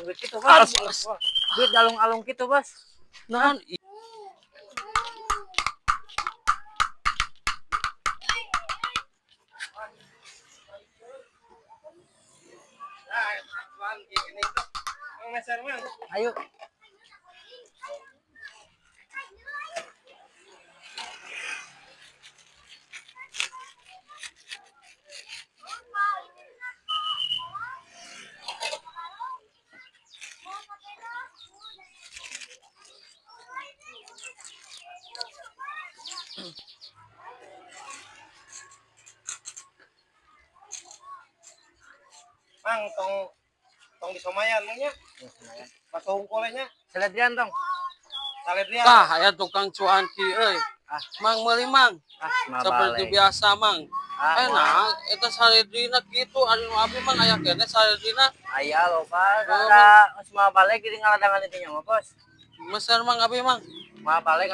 Duit gitu, Bos. Duit galung-alung gitu, Bos. Naon Ayo. Mang tong di Somayan mangnya. Pas hungkulnya. Seledrian tong. Saledrian. tah aya tukang cuanki euy. Mang meuli mang. Seperti Mabaleng. biasa mang. Nah, eta saledrina kitu anu abi mang aya kene saledrina. Aya loba ada semua balik gini ngaladangan intinya mah, Bos. Meser mang abi mang. Mah balik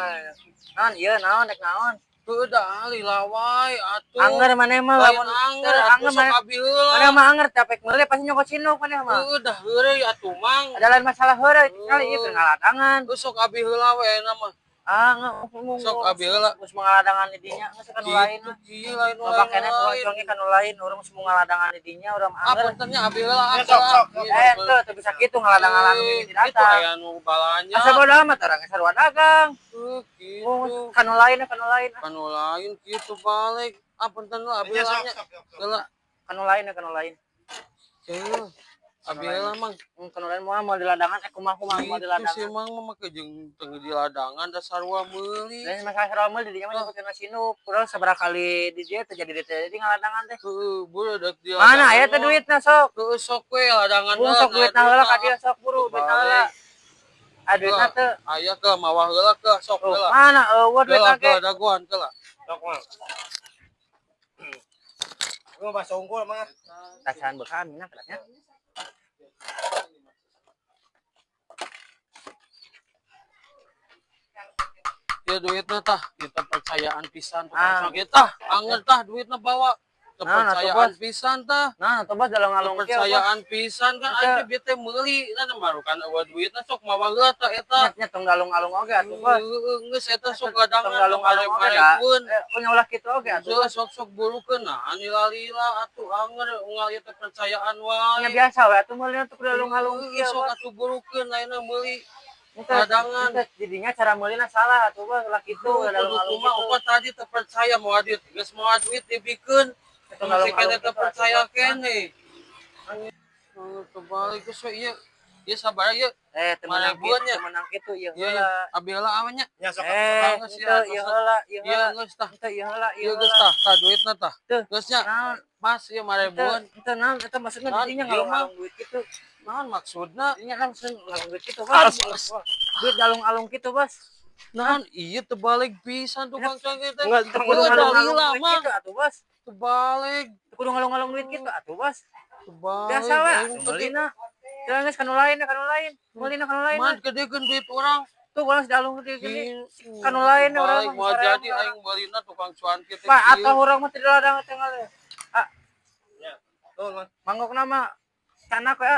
naon ieu naon dek naon. Udah lilawai atuh. Anger maneh mah lamun lamun anger anger sok abi heula. maneh mah anger capek meuli pasti nyokot sinuk maneh mah. Udah heureuy atuh mang. Ada lain masalah heureuy kali ieu keur ngaladangan. Sok abi heula we na mah. Sok abi heula. Geus ngaladangan di dinya geus kan lain. Kieu lain Loba keneh tuang-tuangnya kan lain urang geus ngaladangan di dinya urang anger. Puntennya abi heula. Sok. Teu bisa kitu ngaladangan anu mimiti Itu datang. aya nu balanya. Asa bodo amat urang geus sarua dagang. Gitu. Kanu lain. Kanu lain gitu balik. Punten lu abi heula nya. Heula. Kanu lain. Heuh. Abi heula mang. Kanu lain mau diladangan kumaha mau Itu diladangan. si mang mah make jeung teu di ladangan da sarua meuli. Lain masalah sarua meuli di dinya mah nyebutkeun sinuk. Urang sabaraha kali di dieu terjadi di ngaladangan teh. Heuh, budak dia. Mana aya teh duitna sok. Heuh, sok we ladangan. Sok duitna heula ka dieu sok buru duitna heula. Duitna teh aya ke mawah heula ke sok heula. mana eueuh duit Ke lagi. dagoan ke lah. Sok mang. Gua pas hungkul mah. Tasan bekan mina kadanya. Ya duitna tah kita percayaan pisan tukang kita anger tah duitna bawa kepercayaan pisan tah Nah, coba dalung-alung kieu. kepercayaan pisan kan aja bieu teh meuli na marukan eueuh duitna sok mawa heula tah eta Nya tong dalung-alung oge atuh, Bos. geus eta sok ladangan Dalung-alung oge da. mare-mareun Punya ulah kitu oge atuh. sok burukeun nah lila atuh anger unggal ieu teh percayaan wae Nya biasa we atuh meuli untuk dalung-alung kieu. sok atuh burukeun lainna meuli ladangan jadinya cara meulina salah atuh, Bos. Ulah kitu dalung-alung mah upat tadi terpercaya mau duit geus mau duit dibikeun masih kena terpercaya kene kebalik geus we ieu ieu sabar ieu temenang kitu ieu heula. Abi heula awanya Nya sok. Ieu heula geus tah ieu heula ieu geus tah duitna tah geus nya pas ieu marebuan teu naon eta maksudna di dinya ngalung duit kitu. naon maksudna Dinya langsung ngalung duit kitu, Bos. Duit galung-alung kitu, Bos. naon ieu tebalik pisan tukang cangkir teh Enggak Kudu ngalung-ngalung lama duit kitu atuh, Bos. tebalik Kudu ngalung-ngalung duit kitu atuh, Bos. tebalik Biasa we meulina. Teu geus kanu lain. Meulina kanu lain. man gedekeun duit urang Tuh urang dalung gede. Kanu lain urang mau jadi aing meulina tukang cuan kitu Pak atau urang mah teu ladang teh ngale. Nya. Tuh, Mang. Manggokna mah canak we.